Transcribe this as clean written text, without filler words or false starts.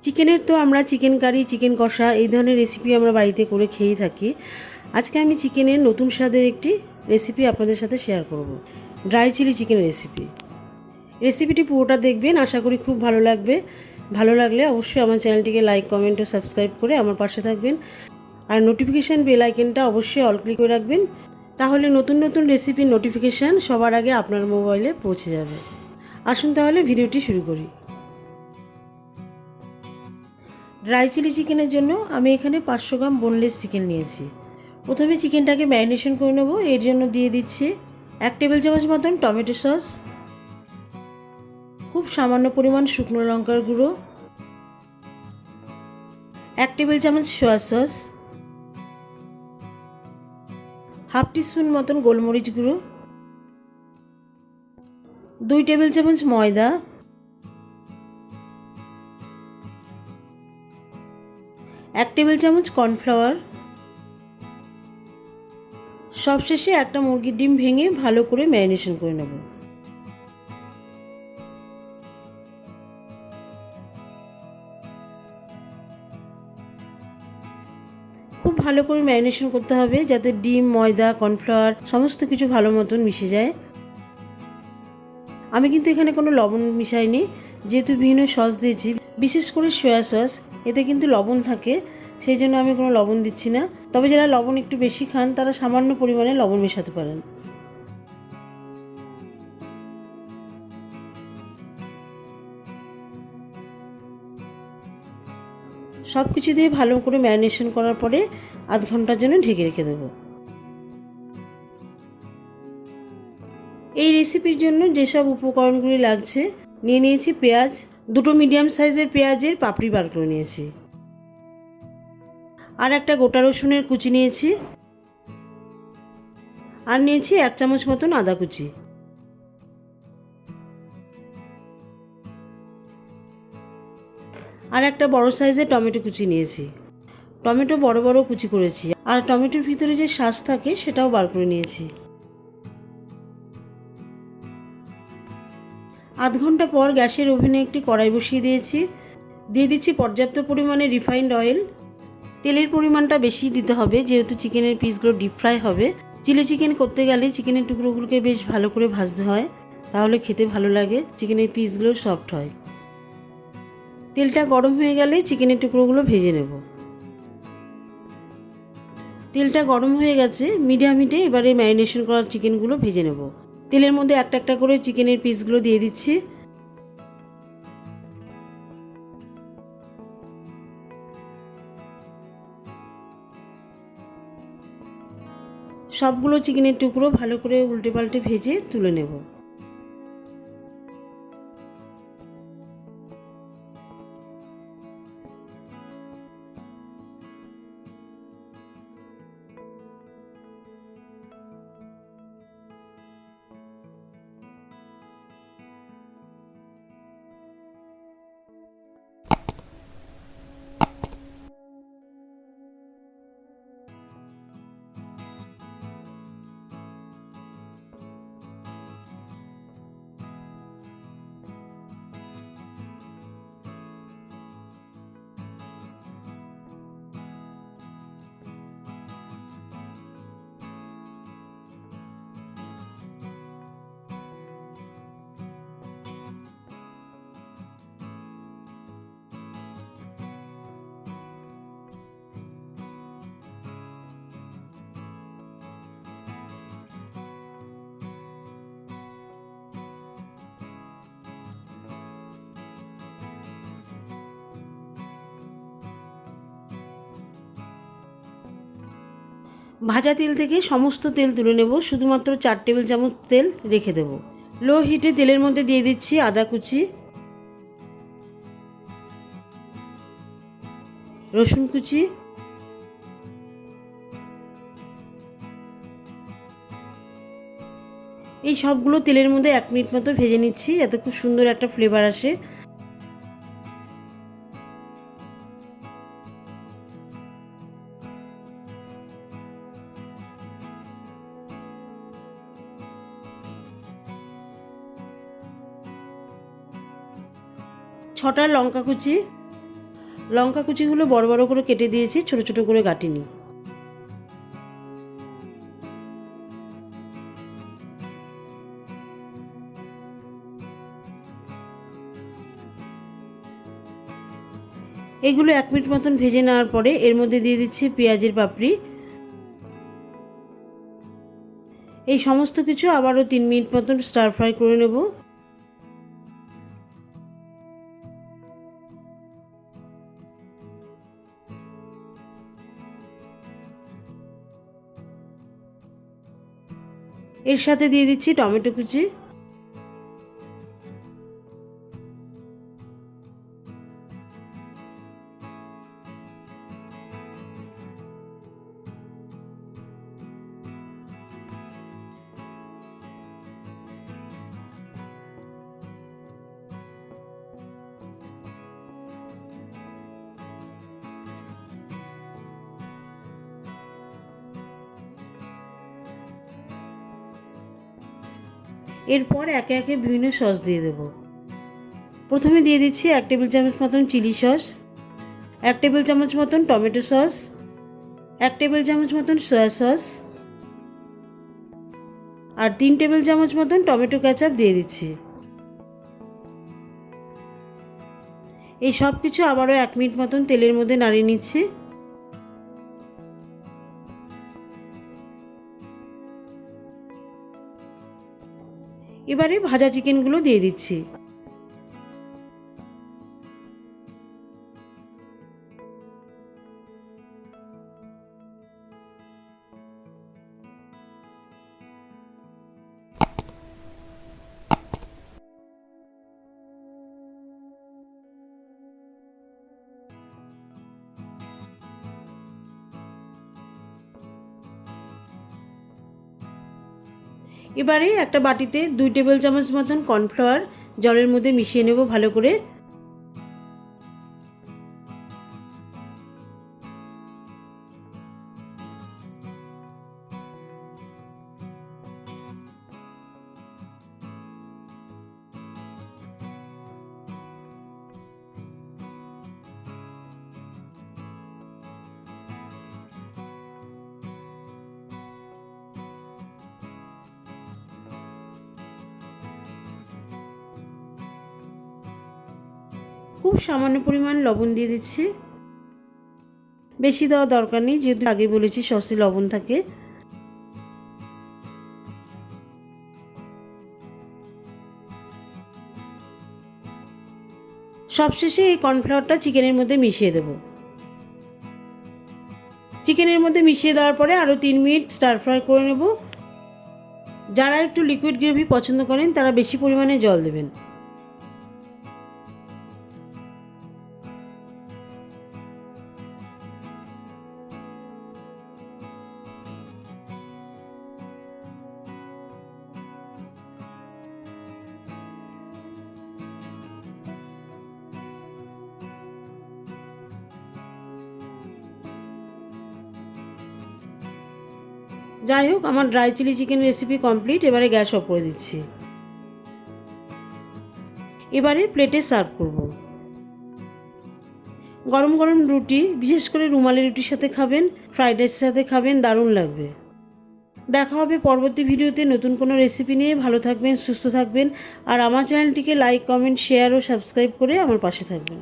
চিকেনের তো আমরা চিকেন কারি, চিকেন কষা এই ধরনের রেসিপি আমরা বাড়িতে করে খেয়েই থাকি। আজকে আমি চিকেনের নতুন স্বাদের একটি রেসিপি আপনাদের সাথে শেয়ার করব। Dry chilli chicken recipe. রেসিপিটি পুরোটা দেখবেন, আশা করি খুব ভালো লাগবে। ভালো লাগলে অবশ্যই আমার চ্যানেলটিকে লাইক, কমেন্ট ও সাবস্ক্রাইব করে আমার পাশে থাকবেন। আর নোটিফিকেশান বেল আইকনটা অবশ্যই অল ক্লিক করে রাখবেন, তাহলে নতুন নতুন রেসিপির নোটিফিকেশান সবার আগে আপনার মোবাইলে পৌঁছে যাবে। আসুন তাহলে ভিডিওটি শুরু করি। ড্রাই চিলি চিকেনের জন্য আমি এখানে 500 গ্রাম বোনলেস চিকেন নিয়েছি। প্রথমে চিকেনটাকে ম্যারিনেশন করে নেব। এর জন্য দিয়ে দিচ্ছি 1 টেবিল চামচ মতন টমেটো সস, খুব সামান্য পরিমাণ শুকনো লঙ্কার গুঁড়ো, 1 টেবিল চামচ সয়া সস, হাফ টিস্পুন মতন গোলমরিচ গুঁড়ো, 2 টেবিল চামচ ময়দা, 1 টেবিল চামচ কর্নফ্লাওয়ার, সবশেষে একটা মুরগির ডিম ভেঙে ভালো করে ম্যারিনেশন করে নেব। খুব ভালো করে ম্যারিনেশন করতে হবে, যাতে ডিম, ময়দা, কর্নফ্লাওয়ার সমস্ত কিছু ভালো মতন মিশে যায়। আমি কিন্তু এখানে কোনো লবণ মিশাইনি, যেহেতু বিভিন্ন সস দিয়েছি, বিশেষ করে সয়া সস, এতে কিন্তু লবণ থাকে, সেই জন্য আমি কোনো লবণ দিচ্ছি না। তবে যারা লবণ একটু বেশি খান তারা সামান্য পরিমাণে লবণ মেশাতে পারেন। সব কিছু দিয়ে ভালো করে ম্যারিনেশন করার পরে আধ ঘন্টার জন্য ঢেকে রেখে দেবো। এই রেসিপির জন্য যেসব উপকরণগুলি লাগছে, নিয়ে নিয়েছি পেঁয়াজ, দুটো মিডিয়াম সাইজের পেঁয়াজের পাপড়ি বার করে নিয়েছি, আর একটা গোটা রসুনের কুচি নিয়েছি, আর নিয়েছি 1 চামচ মতন আদা কুচি, আর একটা বড় সাইজের টমেটো কুচি নিয়েছি। টমেটো বড় বড় কুচি করেছি, আর টমেটোর ভিতরে যে শাঁস থাকে সেটাও বার করে নিয়েছি। আধ ঘন্টা পর গ্যাসের ওভেনে একটি কড়াই বসিয়ে দিয়েছি। দিয়ে দিচ্ছি পর্যাপ্ত পরিমাণে রিফাইন্ড অয়েল। তেলের পরিমাণটা বেশি দিতে হবে, যেহেতু চিকেনের পিসগুলো ডিপ ফ্রাই হবে। চিলি চিকেন করতে গেলে চিকেনের টুকরোগুলোকে বেশ ভালো করে ভাজতে হয়, তাহলে খেতে ভালো লাগে, চিকেনের পিসগুলো সফট হয়। তেলটা গরম হয়ে গেলে চিকেনের টুকরোগুলো ভেজে নেব। তেলটা গরম হয়ে গেছে, মিডিয়াম হিটে এবারে ম্যারিনেশন করা চিকেনগুলো ভেজে নেব। তেলের মধ্যে একটা একটা করে চিকেনের পিসগুলো দিয়ে দিচ্ছি। সবগুলো চিকেনের টুকরো ভালো করে উল্টে পাল্টে ভেজে তুলে নেব। ভাজা তেল থেকে সমস্ত তেল তুলে নেব, শুধুমাত্র 4 টেবিল চামচ তেল রেখে দেব। লো হিটে তেলের মধ্যে দিয়ে দিচ্ছি আদা কুচি, রসুন কুচি, এই সবগুলো তেলের মধ্যে 1 মিনিট মতো ভেজে নিচ্ছি, যাতে খুব সুন্দর একটা ফ্লেভার আসে। ছটা লঙ্কা কুচি, লঙ্কা কুচিগুলো বড় বড় করে কেটে দিয়েছি, ছোট ছোট করে কাটিনি। এগুলো 1 মিনিট মতন ভেজে নেওয়ার পরে এর মধ্যে দিয়ে দিচ্ছি পেঁয়াজের পাপড়ি। এই সমস্ত কিছু আবারও 3 মিনিট মতন স্টার ফ্রাই করে নেব। এর সাথে দিয়ে দিচ্ছি টমেটো কুচি। এরপর একে একে বিভিন্ন সস দিয়ে দেব। প্রথমে দিয়ে দিচ্ছি 1 টেবিল চামচ মতন চিলি সস, 1 টেবিল চামচ মতন টমেটো সস, 1 টেবিল চামচ মতন সয়া সস আর 3 টেবিল চামচ মতন টমেটো কেচাপ দিয়ে দিচ্ছি। এই সব কিছু আবারও 1 মিনিট মতন তেলের মধ্যে নাড়িয়ে নিচ্ছি। এবারে ভাজা চিকেনগুলো দিয়ে দিচ্ছি। এবারে একটা বাটিতে 2 টেবিল চামচ মতন কর্নফ্লাওয়ার জলের মধ্যে মিশিয়ে নেব ভালো করে। খুব সামান্য পরিমাণ লবণ দিয়ে দিচ্ছি। বেশি দেওয়া দরকার নেই, যেহেতু আগে বলেছি সসে লবণ থাকে। সবশেষে এই কর্নফ্লাওয়ারটা চিকেনের মধ্যে মিশিয়ে দেব। চিকেনের মধ্যে মিশিয়ে দেওয়ার পরে আরও 3 মিনিট স্টার ফ্রাই করে নেব। যারা একটু লিকুইড গ্রেভি পছন্দ করেন তারা বেশি পরিমাণে জল দেবেন। যাই হোক, আমার dry chilli chicken recipe complete. এবারে গ্যাস অফ করে দিচ্ছি। এবারে প্লেটে সার্ভ করব। গরম গরম রুটি, বিশেষ করে রুমালি রুটির সাথে খাবেন, ফ্রাইড রাইসের সাথে খাবেন, দারুণ লাগবে। দেখা হবে পরবর্তী ভিডিওতে নতুন কোনো রেসিপি নিয়ে। ভালো থাকবেন, সুস্থ থাকবেন আর আমার চ্যানেলটিকে লাইক, কমেন্ট, শেয়ার ও সাবস্ক্রাইব করে আমার পাশে থাকবেন।